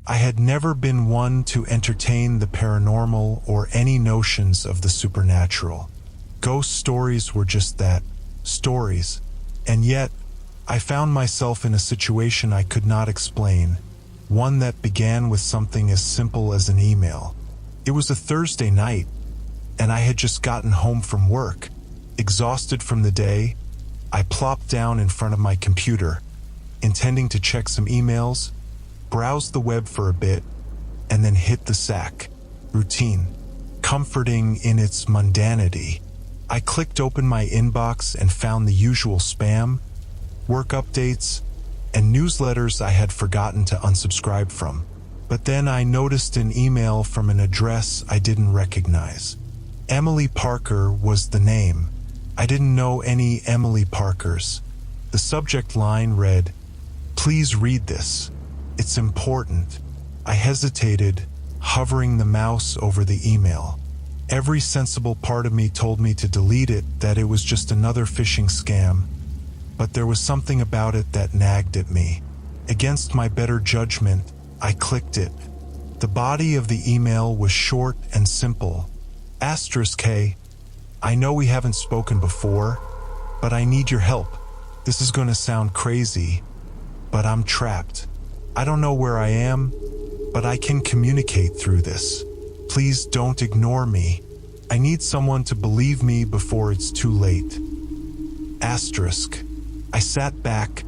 I had never been one to entertain the paranormal or any notions of the supernatural. Ghost stories were just that, stories. And yet, I found myself in a situation I could not explain, one that began with something as simple as an email. It was a Thursday night, and I had just gotten home from work. Exhausted from the day, I plopped down in front of my computer, intending to check some emails, browse the web for a bit, and then hit the sack. Routine, comforting in its mundanity. I clicked open my inbox and found the usual spam, work updates, and newsletters I had forgotten to unsubscribe from. But then I noticed an email from an address I didn't recognize. Emily Parker was the name. I didn't know any Emily Parkers. The subject line read, "Please read this. It's important." I hesitated, hovering the mouse over the email. Every sensible part of me told me to delete it, that it was just another phishing scam. But there was something about it that nagged at me. Against my better judgment, I clicked it. The body of the email was short and simple. *K, I know we haven't spoken before, but I need your help. This is going to sound crazy, but I'm trapped. I don't know where I am, but I can communicate through this. Please don't ignore me. I need someone to believe me before it's too late. I sat back,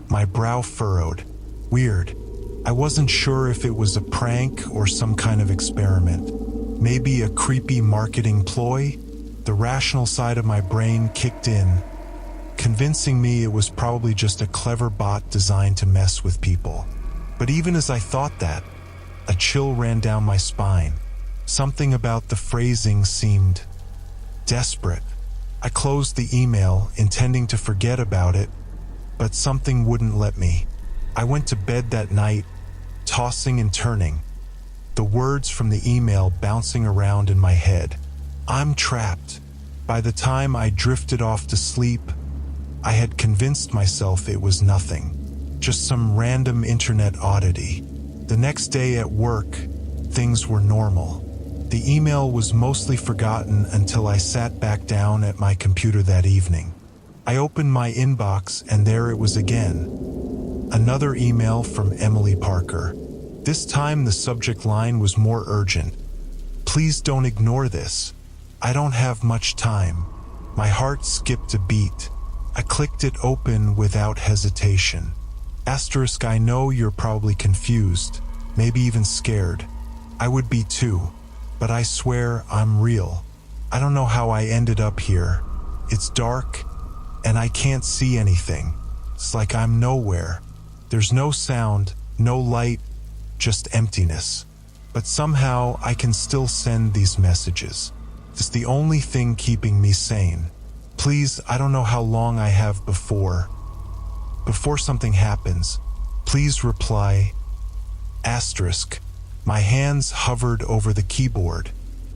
my brow furrowed. Weird. I wasn't sure if it was a prank or some kind of experiment. Maybe a creepy marketing ploy? The rational side of my brain kicked in, convincing me it was probably just a clever bot designed to mess with people. But even as I thought that, a chill ran down my spine. Something about the phrasing seemed desperate. I closed the email, intending to forget about it, but something wouldn't let me. I went to bed that night, tossing and turning, the words from the email bouncing around in my head. I'm trapped. By the time I drifted off to sleep, I had convinced myself it was nothing. Just some random internet oddity. The next day at work, things were normal. The email was mostly forgotten until I sat back down at my computer that evening. I opened my inbox and there it was again. Another email from Emily Parker. This time the subject line was more urgent. Please don't ignore this. I don't have much time. My heart skipped a beat. I clicked it open without hesitation. I know you're probably confused, maybe even scared. I would be too, but I swear I'm real. I don't know how I ended up here. It's dark, and I can't see anything. It's like I'm nowhere. There's no sound, no light, just emptiness. But somehow I can still send these messages. It's the only thing keeping me sane. Please, I don't know how long I have before something happens. Please reply. My hands hovered over the keyboard.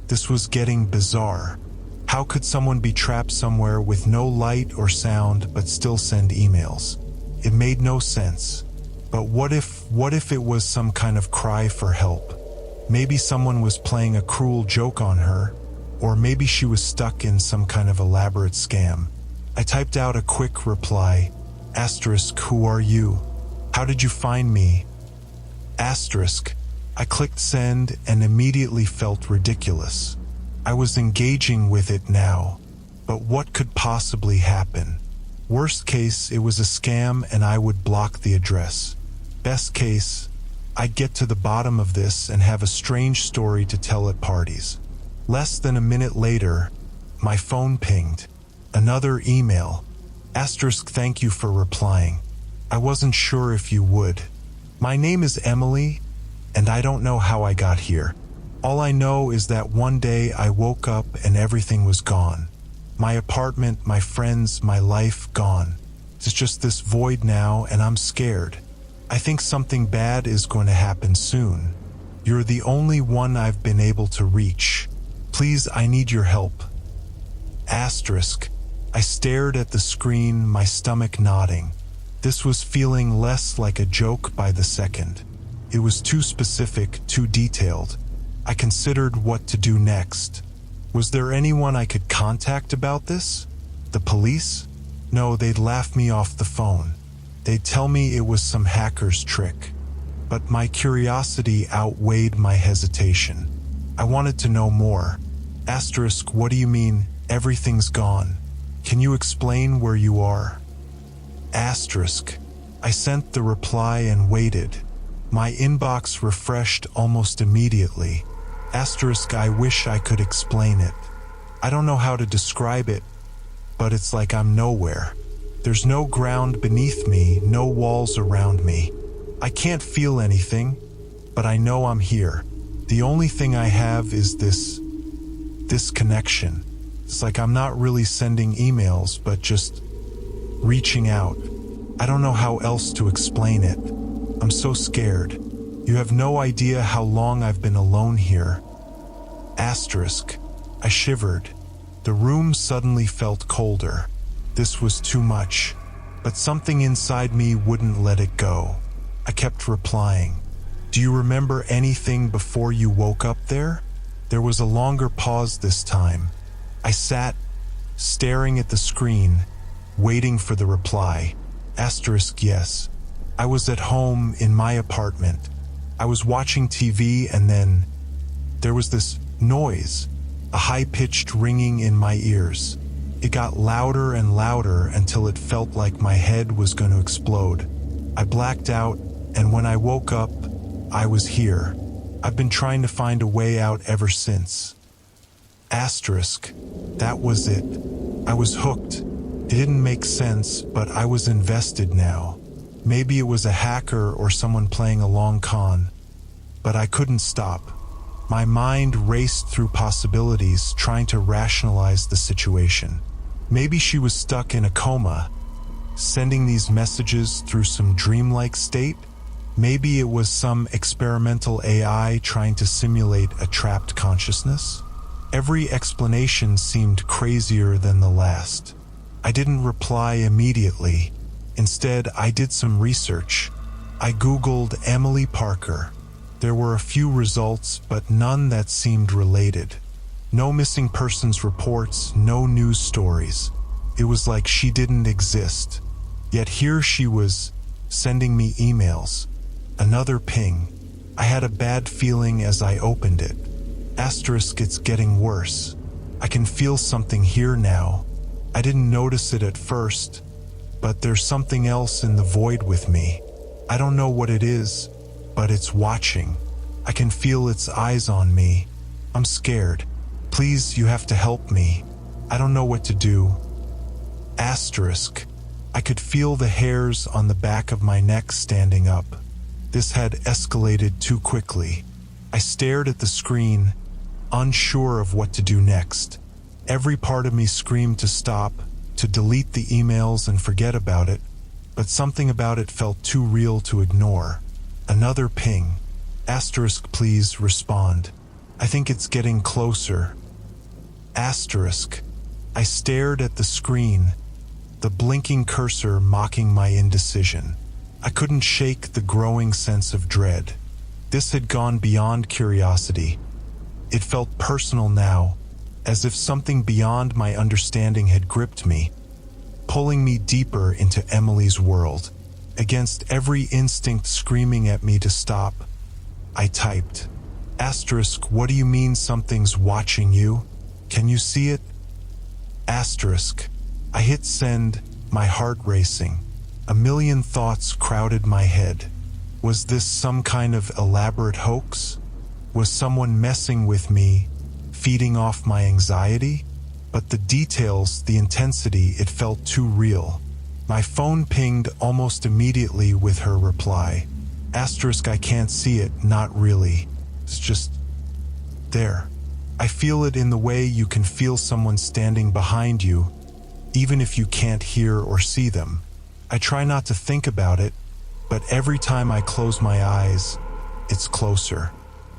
This was getting bizarre. How could someone be trapped somewhere with no light or sound but still send emails? It made no sense. But what if it was some kind of cry for help? Maybe someone was playing a cruel joke on her, or maybe she was stuck in some kind of elaborate scam. I typed out a quick reply. Who are you? How did you find me? I clicked send and immediately felt ridiculous. I was engaging with it now, but what could possibly happen? Worst case, it was a scam and I would block the address. Best case, I'd get to the bottom of this and have a strange story to tell at parties. Less than a minute later, my phone pinged. Another email. Thank you for replying. I wasn't sure if you would. My name is Emily, and I don't know how I got here. All I know is that one day I woke up and everything was gone. My apartment, my friends, my life, gone. It's just this void now, and I'm scared. I think something bad is going to happen soon. You're the only one I've been able to reach. Please, I need your help. I stared at the screen, my stomach nodding. This was feeling less like a joke by the second. It was too specific, too detailed. I considered what to do next. Was there anyone I could contact about this? The police? No, they'd laugh me off the phone. They'd tell me it was some hacker's trick. But my curiosity outweighed my hesitation. I wanted to know more. Asterisk, what do you mean, everything's gone? Can you explain where you are? Asterisk. I sent the reply and waited. My inbox refreshed almost immediately. Asterisk, I wish I could explain it. I don't know how to describe it, but it's like I'm nowhere. There's no ground beneath me, no walls around me. I can't feel anything, but I know I'm here. The only thing I have is this connection. It's like I'm not really sending emails, but just reaching out. I don't know how else to explain it. I'm so scared. You have no idea how long I've been alone here. Asterisk. I shivered. The room suddenly felt colder. This was too much, but something inside me wouldn't let it go. I kept replying. Do you remember anything before you woke up there? There was a longer pause this time. I sat, staring at the screen, waiting for the reply. Asterisk, yes. I was at home in my apartment. I was watching TV and then there was this noise, a high-pitched ringing in my ears. It got louder and louder until it felt like my head was going to explode. I blacked out, and when I woke up, I was here. I've been trying to find a way out ever since. Asterisk. That was it. I was hooked. It didn't make sense, but I was invested now. Maybe it was a hacker or someone playing a long con, but I couldn't stop. My mind raced through possibilities, trying to rationalize the situation. Maybe she was stuck in a coma, sending these messages through some dreamlike state. Maybe it was some experimental AI trying to simulate a trapped consciousness. Every explanation seemed crazier than the last. I didn't reply immediately. Instead, I did some research. I Googled Emily Parker. There were a few results, but none that seemed related. No missing persons reports, no news stories. It was like she didn't exist. Yet here she was, sending me emails. Another ping. I had a bad feeling as I opened it. Asterisk, it's getting worse. I can feel something here now. I didn't notice it at first, but there's something else in the void with me. I don't know what it is, but it's watching. I can feel its eyes on me. I'm scared. Please, you have to help me. I don't know what to do. Asterisk. I could feel the hairs on the back of my neck standing up. This had escalated too quickly. I stared at the screen, unsure of what to do next. Every part of me screamed to stop, to delete the emails and forget about it, but something about it felt too real to ignore. Another ping. Asterisk, please respond. I think it's getting closer. Asterisk. I stared at the screen, the blinking cursor mocking my indecision. I couldn't shake the growing sense of dread. This had gone beyond curiosity. It felt personal now, as if something beyond my understanding had gripped me, pulling me deeper into Emily's world. Against every instinct screaming at me to stop, I typed, Asterisk, what do you mean something's watching you? Can you see it? Asterisk. I hit send, my heart racing. A million thoughts crowded my head. Was this some kind of elaborate hoax? Was someone messing with me, feeding off my anxiety? But the details, the intensity, it felt too real. My phone pinged almost immediately with her reply. Asterisk, I can't see it, not really. It's just there. I feel it in the way you can feel someone standing behind you, even if you can't hear or see them. I try not to think about it, but every time I close my eyes, it's closer.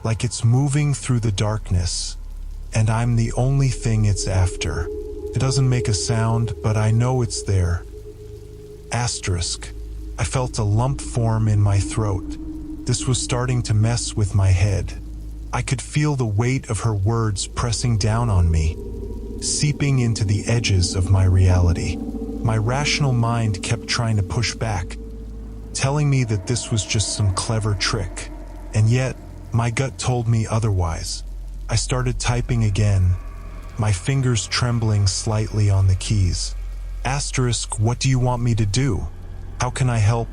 Like it's moving through the darkness, and I'm the only thing it's after. It doesn't make a sound, but I know it's there. Asterisk. I felt a lump form in my throat. This was starting to mess with my head. I could feel the weight of her words pressing down on me, seeping into the edges of my reality. My rational mind kept trying to push back, telling me that this was just some clever trick. And yet, my gut told me otherwise. I started typing again, my fingers trembling slightly on the keys. Asterisk, what do you want me to do? How can I help?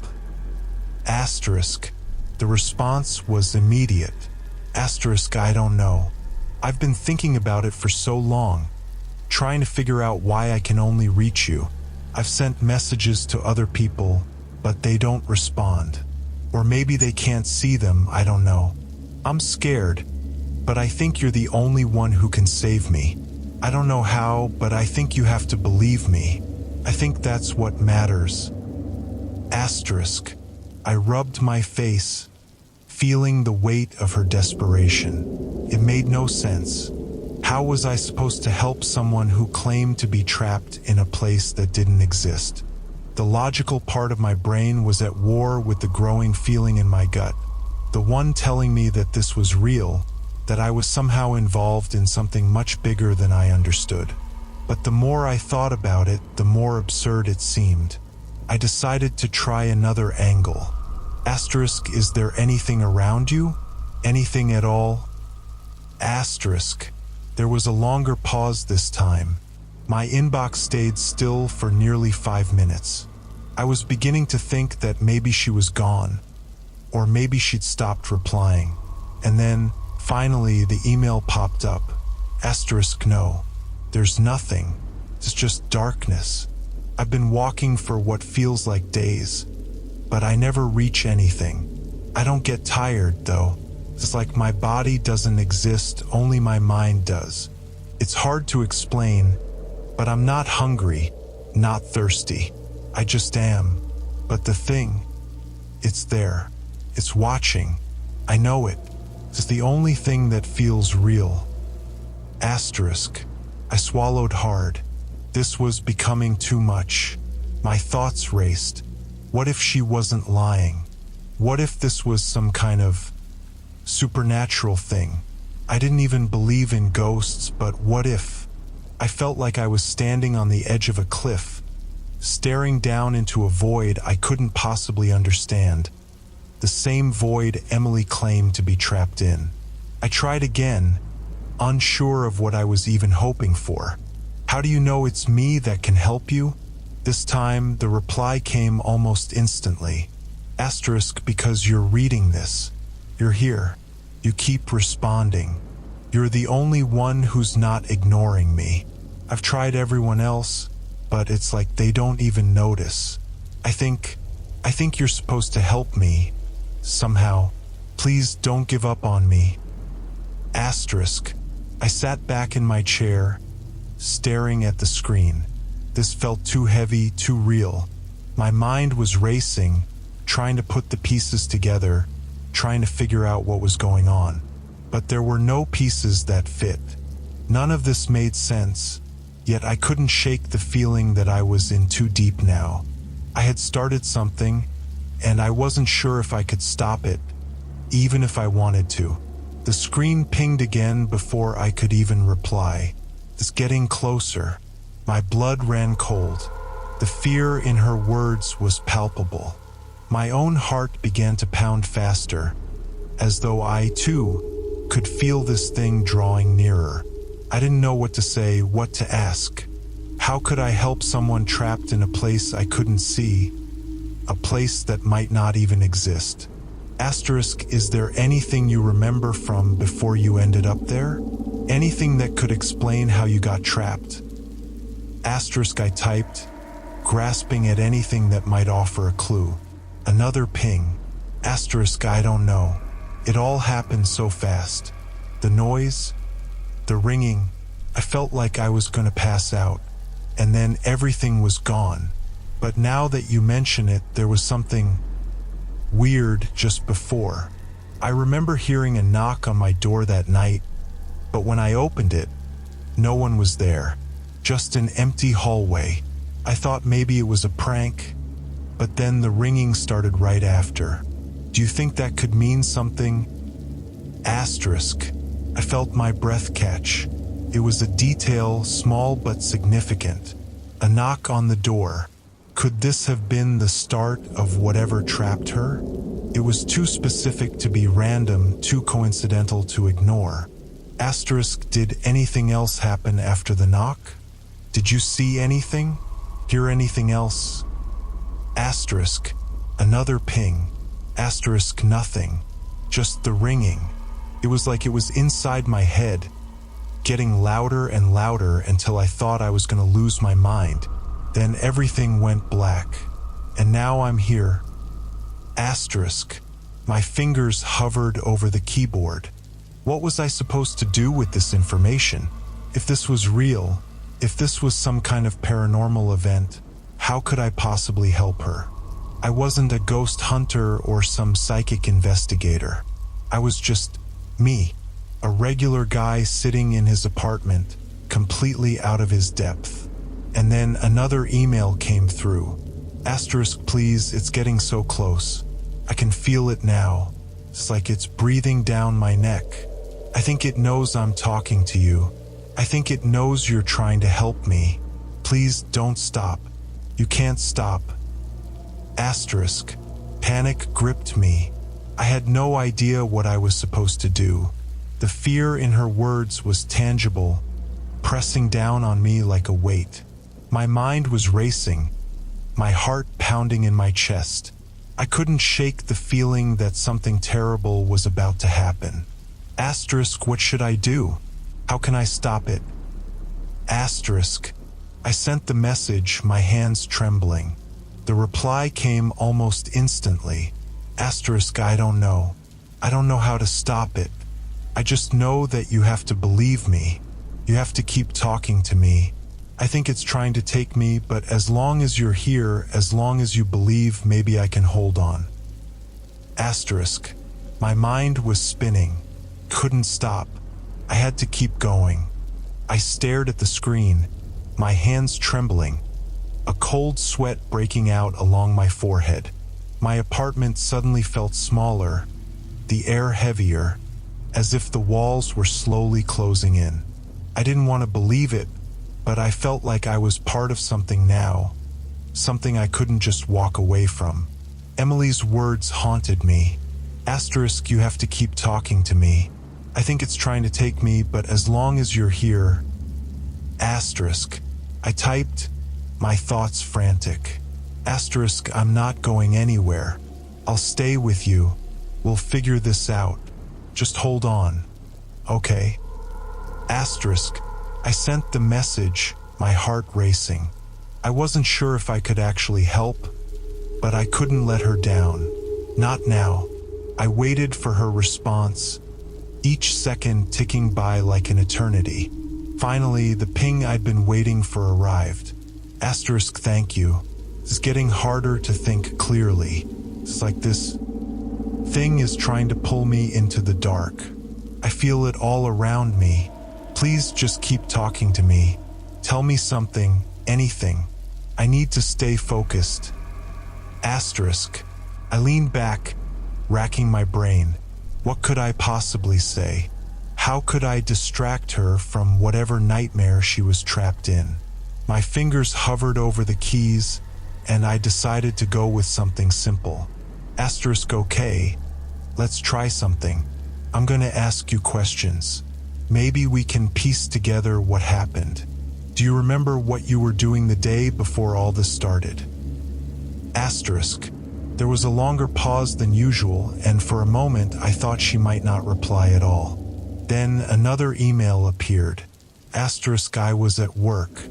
Asterisk. The response was immediate. Asterisk, I don't know. I've been thinking about it for so long, trying to figure out why I can only reach you. I've sent messages to other people, but they don't respond. Or maybe they can't see them, I don't know. I'm scared, but I think you're the only one who can save me. I don't know how, but I think you have to believe me. I think that's what matters. Asterisk. I rubbed my face, feeling the weight of her desperation. It made no sense. How was I supposed to help someone who claimed to be trapped in a place that didn't exist? The logical part of my brain was at war with the growing feeling in my gut, the one telling me that this was real, that I was somehow involved in something much bigger than I understood. But the more I thought about it, the more absurd it seemed. I decided to try another angle. Asterisk, is there anything around you? Anything at all? Asterisk. There was a longer pause this time. My inbox stayed still for nearly 5 minutes. I was beginning to think that maybe she was gone, or maybe she'd stopped replying. And then, finally, the email popped up. Asterisk, no. There's nothing. It's just darkness. I've been walking for what feels like days, but I never reach anything. I don't get tired, though. It's like my body doesn't exist, only my mind does. It's hard to explain, but I'm not hungry, not thirsty. I just am. But the thing, it's there. It's watching. I know it. It's the only thing that feels real. Asterisk. I swallowed hard. This was becoming too much. My thoughts raced. What if she wasn't lying? What if this was some kind of supernatural thing? I didn't even believe in ghosts, but what if? I felt like I was standing on the edge of a cliff, staring down into a void I couldn't possibly understand. The same void Emily claimed to be trapped in. I tried again, unsure of what I was even hoping for. How do you know it's me that can help you? This time, the reply came almost instantly. Asterisk, because you're reading this. You're here. You keep responding. You're the only one who's not ignoring me. I've tried everyone else, but it's like they don't even notice. I think you're supposed to help me. Somehow. Please don't give up on me. Asterisk. I sat back in my chair, staring at the screen. This felt too heavy, too real. My mind was racing, trying to put the pieces together, trying to figure out what was going on. But there were no pieces that fit. None of this made sense, yet I couldn't shake the feeling that I was in too deep now. I had started something, and I wasn't sure if I could stop it, even if I wanted to. The screen pinged again before I could even reply. It's getting closer. My blood ran cold. The fear in her words was palpable. My own heart began to pound faster, as though I, too, could feel this thing drawing nearer. I didn't know what to say, what to ask. How could I help someone trapped in a place I couldn't see? A place that might not even exist. Asterisk, is there anything you remember from before you ended up there? Anything that could explain how you got trapped? Asterisk, I typed, grasping at anything that might offer a clue. Another ping. Asterisk, I don't know. It all happened so fast. The noise, the ringing, I felt like I was going to pass out. And then everything was gone. But now that you mention it, there was something weird just before. I remember hearing a knock on my door that night, but when I opened it, no one was there. Just an empty hallway. I thought maybe it was a prank, but then the ringing started right after. Do you think that could mean something? Asterisk. I felt my breath catch. It was a detail, small but significant. A knock on the door. Could this have been the start of whatever trapped her? It was too specific to be random, too coincidental to ignore. Asterisk. Did anything else happen after the knock? Did you see anything? Hear anything else? Asterisk. Another ping. Asterisk. Nothing. Just the ringing. It was like it was inside my head, getting louder and louder until I thought I was going to lose my mind. Then everything went black. And now I'm here. Asterisk. My fingers hovered over the keyboard. What was I supposed to do with this information? If this was real, if this was some kind of paranormal event, how could I possibly help her? I wasn't a ghost hunter or some psychic investigator. I was just me, a regular guy sitting in his apartment, completely out of his depth. And then another email came through. Asterisk. Please, it's getting so close. I can feel it now. It's like it's breathing down my neck. I think it knows I'm talking to you. I think it knows you're trying to help me. Please don't stop. You can't stop. Asterisk. Panic gripped me. I had no idea what I was supposed to do. The fear in her words was tangible, pressing down on me like a weight. My mind was racing, my heart pounding in my chest. I couldn't shake the feeling that something terrible was about to happen. Asterisk. What should I do? How can I stop it? Asterisk. I sent the message, my hands trembling. The reply came almost instantly. Asterisk. I don't know. I don't know how to stop it. I just know that you have to believe me. You have to keep talking to me. I think it's trying to take me, but as long as you're here, as long as you believe, maybe I can hold on. Asterisk. My mind was spinning. Couldn't stop. I had to keep going. I stared at the screen, my hands trembling, a cold sweat breaking out along my forehead. My apartment suddenly felt smaller, the air heavier, as if the walls were slowly closing in. I didn't want to believe it, but I felt like I was part of something now, something I couldn't just walk away from. Emily's words haunted me. Asterisk. You have to keep talking to me. I think it's trying to take me, but as long as you're here. Asterisk. I typed, my thoughts frantic. Asterisk. I'm not going anywhere. I'll stay with you. We'll figure this out. Just hold on. Okay. Asterisk. I sent the message, my heart racing. I wasn't sure if I could actually help, but I couldn't let her down. Not now. I waited for her response, each second ticking by like an eternity. Finally, the ping I'd been waiting for arrived. Asterisk. Thank you. It's getting harder to think clearly. It's like this thing is trying to pull me into the dark. I feel it all around me. Please just keep talking to me. Tell me something, anything. I need to stay focused. Asterisk. I leaned back, racking my brain. What could I possibly say? How could I distract her from whatever nightmare she was trapped in? My fingers hovered over the keys, and I decided to go with something simple. Asterisk. Okay, let's try something. I'm going to ask you questions. Maybe we can piece together what happened. Do you remember what you were doing the day before all this started? Asterisk. There was a longer pause than usual, and for a moment I thought she might not reply at all. Then another email appeared. Asterisk. I was at work.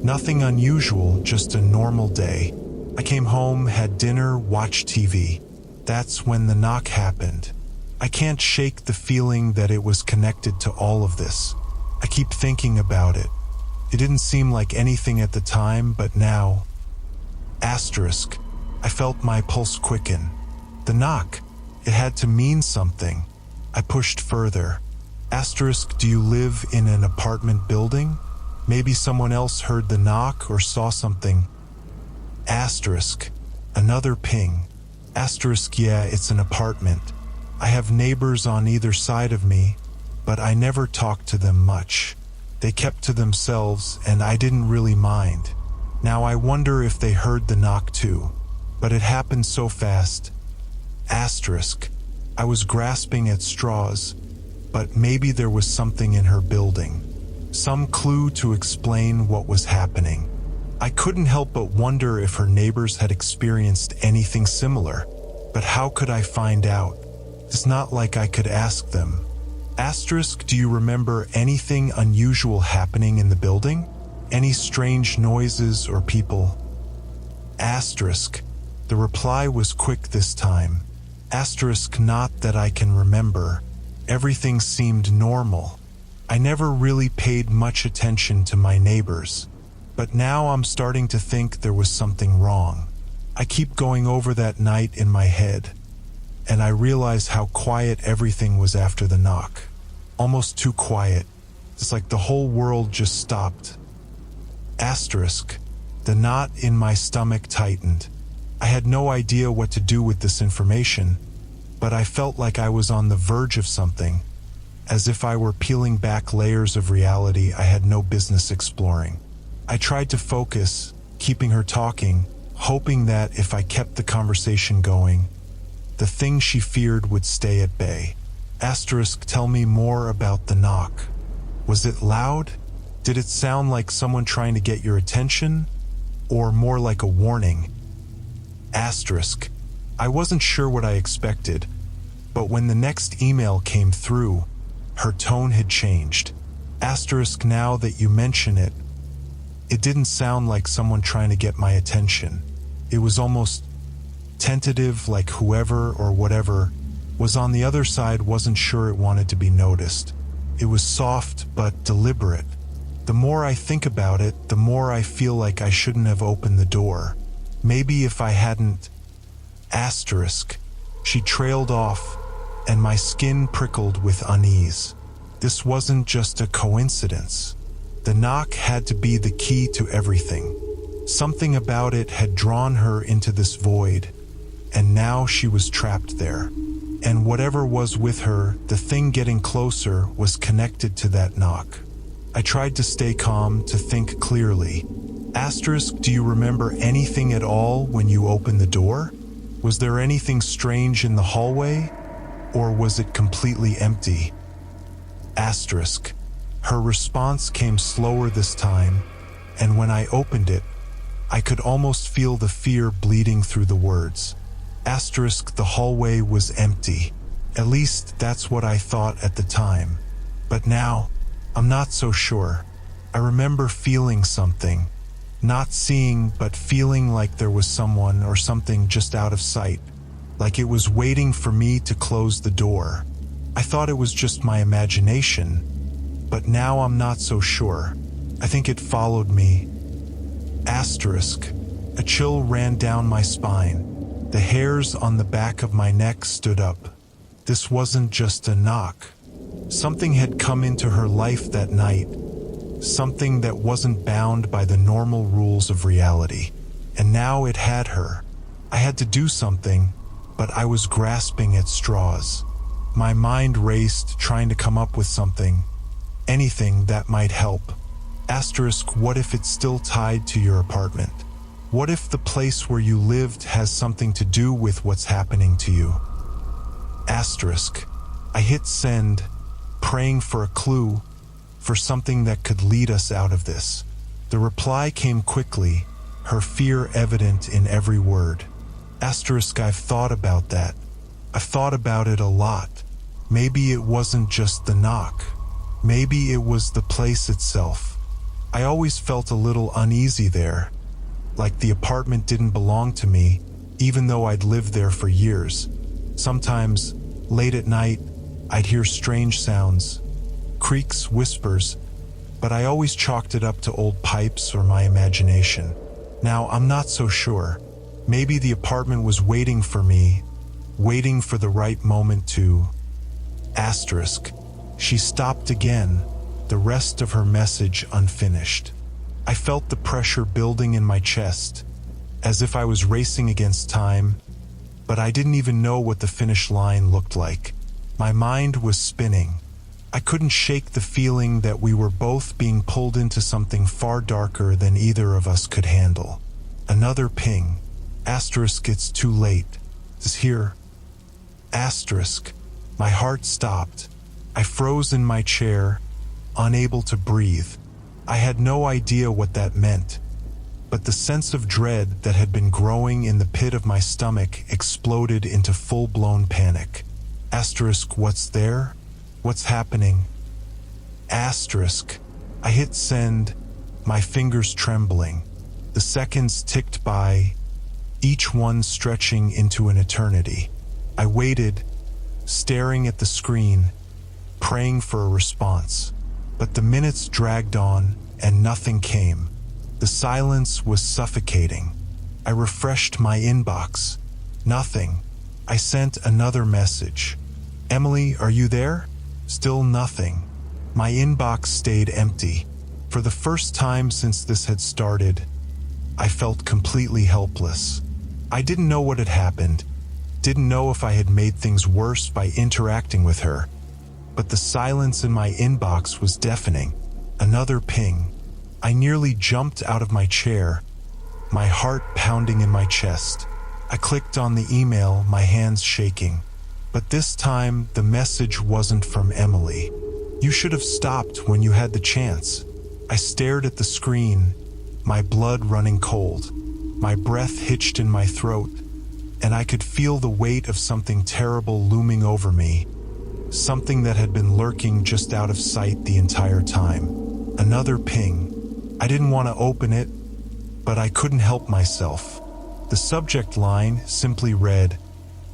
Nothing unusual, just a normal day. I came home, had dinner, watched TV. That's when the knock happened. I can't shake the feeling that it was connected to all of this. I keep thinking about it. It didn't seem like anything at the time, but now. Asterisk. I felt my pulse quicken. The knock. It had to mean something. I pushed further. Asterisk. Do you live in an apartment building? Maybe someone else heard the knock or saw something. Asterisk. Another ping. Yeah, it's an apartment. I have neighbors on either side of me, but I never talked to them much. They kept to themselves, and I didn't really mind. Now I wonder if they heard the knock too, but it happened so fast. I was grasping at straws, but maybe there was something in her building, some clue to explain what was happening. I couldn't help but wonder if her neighbors had experienced anything similar, but how could I find out? It's not like I could ask them. Do you remember anything unusual happening in the building? Any strange noises or people? The reply was quick this time. Not that I can remember. Everything seemed normal. I never really paid much attention to my neighbors, but now I'm starting to think there was something wrong. I keep going over that night in my head, and I realize how quiet everything was after the knock. Almost too quiet. It's like the whole world just stopped. The knot in my stomach tightened. I had no idea what to do with this information, but I felt like I was on the verge of something, as if I were peeling back layers of reality I had no business exploring. I tried to focus, keeping her talking, hoping that if I kept the conversation going, the thing she feared would stay at bay. Tell me more about the knock. Was it loud? Did it sound like someone trying to get your attention? Or more like a warning? I wasn't sure what I expected, but when the next email came through, her tone had changed. Now that you mention it, it didn't sound like someone trying to get my attention. It was almost tentative, like whoever or whatever was on the other side wasn't sure it wanted to be noticed. It was soft but deliberate. The more I think about it, the more I feel like I shouldn't have opened the door. Maybe if I hadn't... She trailed off, and my skin prickled with unease. This wasn't just a coincidence. The knock had to be the key to everything. Something about it had drawn her into this void, and now she was trapped there. And whatever was with her, the thing getting closer, was connected to that knock. I tried to stay calm, to think clearly. Do you remember anything at all when you opened the door? Was there anything strange in the hallway? Or was it completely empty? Her response came slower this time, and when I opened it, I could almost feel the fear bleeding through the words. The hallway was empty. At least that's what I thought at the time. But now, I'm not so sure. I remember feeling something. Not seeing, but feeling like there was someone or something just out of sight. Like it was waiting for me to close the door. I thought it was just my imagination, but now I'm not so sure. I think it followed me. A chill ran down my spine. The hairs on the back of my neck stood up. This wasn't just a knock. Something had come into her life that night. Something that wasn't bound by the normal rules of reality. And now it had her. I had to do something, but I was grasping at straws. My mind raced, trying to come up with something. Anything that might help. What if it's still tied to your apartment? What if the place where you lived has something to do with what's happening to you? I hit send, praying for a clue, for something that could lead us out of this. The reply came quickly, her fear evident in every word. I've thought about that. I've thought about it a lot. Maybe it wasn't just the knock. Maybe it was the place itself. I always felt a little uneasy there, like the apartment didn't belong to me, even though I'd lived there for years. Sometimes, late at night, I'd hear strange sounds, creaks, whispers, but I always chalked it up to old pipes or my imagination. Now, I'm not so sure. Maybe the apartment was waiting for me, waiting for the right moment to... She stopped again, the rest of her message unfinished. I felt the pressure building in my chest, as if I was racing against time. but I didn't even know what the finish line looked like. My mind was spinning. I couldn't shake the feeling that we were both being pulled into something far darker than either of us could handle. Another ping. Asterisk, it's too late. Is here. Asterisk. My heart stopped. I froze in my chair, unable to breathe. I had no idea what that meant, but the sense of dread that had been growing in the pit of my stomach exploded into full-blown panic. Asterisk, what's there? What's happening? Asterisk. I hit send, my fingers trembling. The seconds ticked by, each one stretching into an eternity. I waited, staring at the screen, praying for a response. But the minutes dragged on, and nothing came. The silence was suffocating. I refreshed my inbox. Nothing. I sent another message. Emily, are you there? Still nothing. My inbox stayed empty. For the first time since this had started, I felt completely helpless. I didn't know what had happened, didn't know if I had made things worse by interacting with her, but the silence in my inbox was deafening. Another ping. I nearly jumped out of my chair, my heart pounding in my chest. I clicked on the email, my hands shaking. But this time, the message wasn't from Emily. You should have stopped when you had the chance. I stared at the screen, my blood running cold. My breath hitched in my throat, and I could feel the weight of something terrible looming over me, something that had been lurking just out of sight the entire time. Another ping. I didn't want to open it, but I couldn't help myself. The subject line simply read,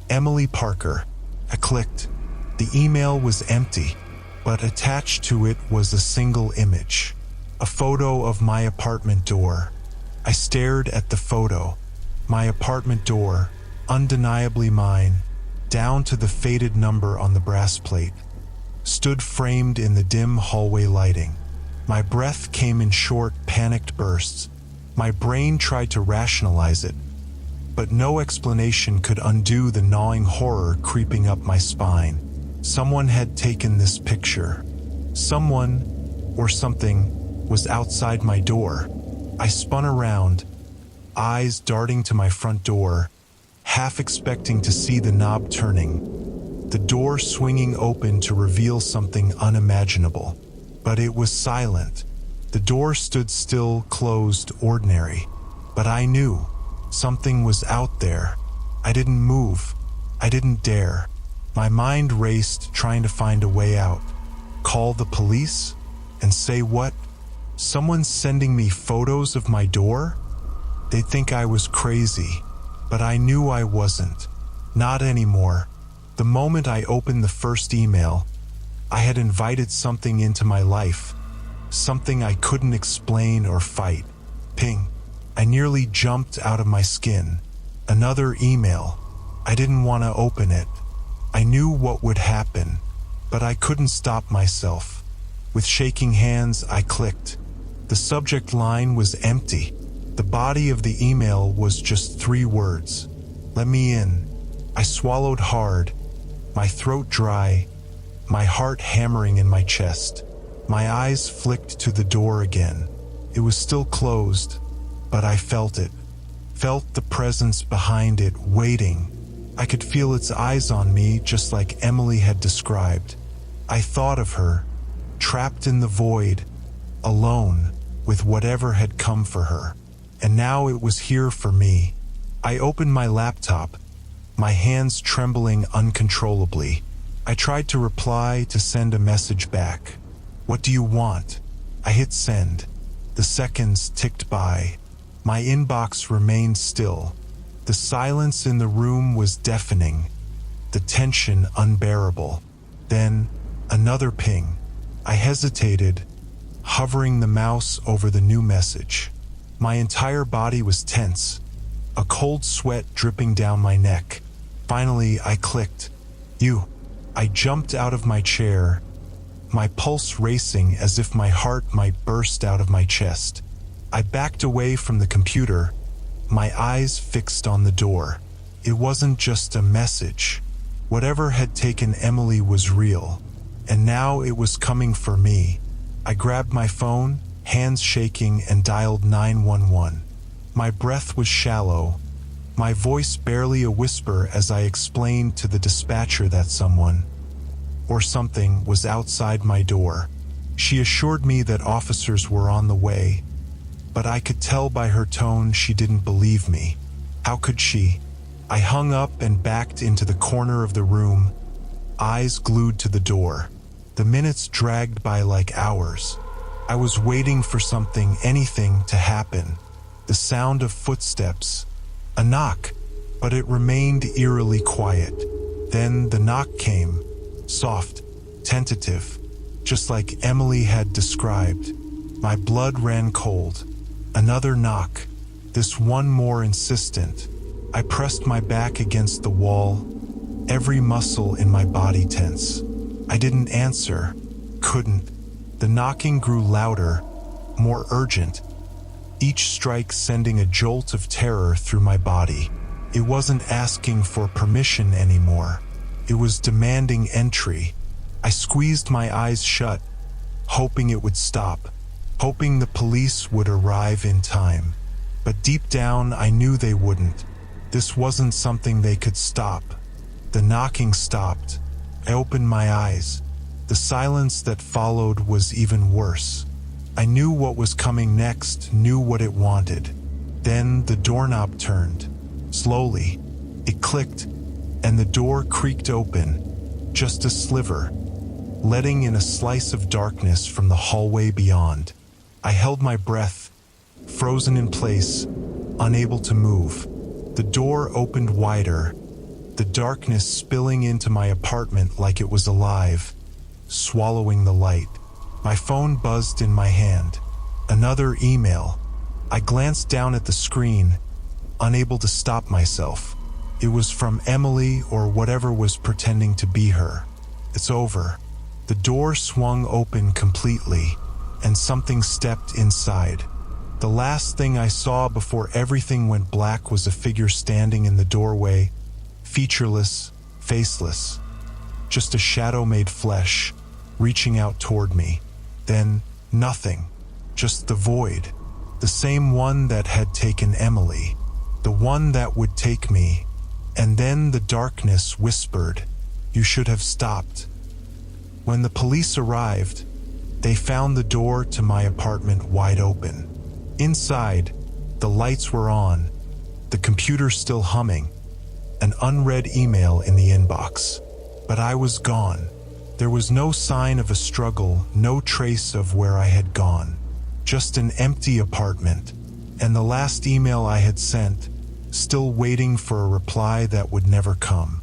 Emily Parker. I clicked. The email was empty, but attached to it was a single image, a photo of my apartment door. I stared at the photo. My apartment door, undeniably mine, down to the faded number on the brass plate, stood framed in the dim hallway lighting. My breath came in short, panicked bursts. My brain tried to rationalize it, but no explanation could undo the gnawing horror creeping up my spine. Someone had taken this picture. Someone, or something, was outside my door. I spun around, eyes darting to my front door, half expecting to see the knob turning, the door swinging open to reveal something unimaginable. But it was silent. The door stood still, closed, ordinary. But I knew something was out there. I didn't move. I didn't dare. My mind raced, trying to find a way out. Call the police? And say what? Someone's sending me photos of my door? They'd think I was crazy. But I knew I wasn't. Not anymore. The moment I opened the first email, I had invited something into my life. Something I couldn't explain or fight. Ping. I nearly jumped out of my skin. Another email. I didn't want to open it. I knew what would happen, but I couldn't stop myself. With shaking hands, I clicked. The subject line was empty. The body of the email was just 3 words. Let me in. I swallowed hard, my throat dry, my heart hammering in my chest. My eyes flicked to the door again. It was still closed, but I felt it. Felt the presence behind it, waiting. I could feel its eyes on me, just like Emily had described. I thought of her, trapped in the void, alone, with whatever had come for her. And now it was here for me. I opened my laptop, my hands trembling uncontrollably. I tried to reply, to send a message back. What do you want? I hit send. The seconds ticked by. My inbox remained still. The silence in the room was deafening, the tension unbearable. Then, another ping. I hesitated, hovering the mouse over the new message. My entire body was tense, a cold sweat dripping down my neck. Finally, I clicked. You. I jumped out of my chair, my pulse racing as if my heart might burst out of my chest. I backed away from the computer, my eyes fixed on the door. It wasn't just a message. Whatever had taken Emily was real, and now it was coming for me. I grabbed my phone, hands shaking, and dialed 911. My breath was shallow, my voice barely a whisper as I explained to the dispatcher that someone, or something, was outside my door. She assured me that officers were on the way, but I could tell by her tone she didn't believe me. How could she? I hung up and backed into the corner of the room, eyes glued to the door. The minutes dragged by like hours. I was waiting for something, anything, to happen. The sound of footsteps. A knock, but it remained eerily quiet. Then the knock came, soft, tentative, just like Emily had described. My blood ran cold. Another knock, this one more insistent. I pressed my back against the wall, every muscle in my body tense. I didn't answer, couldn't. The knocking grew louder, more urgent, each strike sending a jolt of terror through my body. It wasn't asking for permission anymore. It was demanding entry. I squeezed my eyes shut, hoping it would stop, hoping the police would arrive in time. But deep down, I knew they wouldn't. This wasn't something they could stop. The knocking stopped. I opened my eyes. The silence that followed was even worse. I knew what was coming next, knew what it wanted. Then the doorknob turned. Slowly, it clicked, and the door creaked open, just a sliver, letting in a slice of darkness from the hallway beyond. I held my breath, frozen in place, unable to move. The door opened wider, the darkness spilling into my apartment like it was alive, swallowing the light. My phone buzzed in my hand. Another email. I glanced down at the screen, unable to stop myself. It was from Emily, or whatever was pretending to be her. It's over. The door swung open completely, and something stepped inside. The last thing I saw before everything went black was a figure standing in the doorway, featureless, faceless. Just a shadow made flesh, reaching out toward me. Then, nothing. Just the void. The same one that had taken Emily. The one that would take me. And then the darkness whispered, "You should have stopped." When the police arrived, they found the door to my apartment wide open. Inside, the lights were on, the computer still humming, an unread email in the inbox. But I was gone. There was no sign of a struggle, no trace of where I had gone. Just an empty apartment, and the last email I had sent, still waiting for a reply that would never come.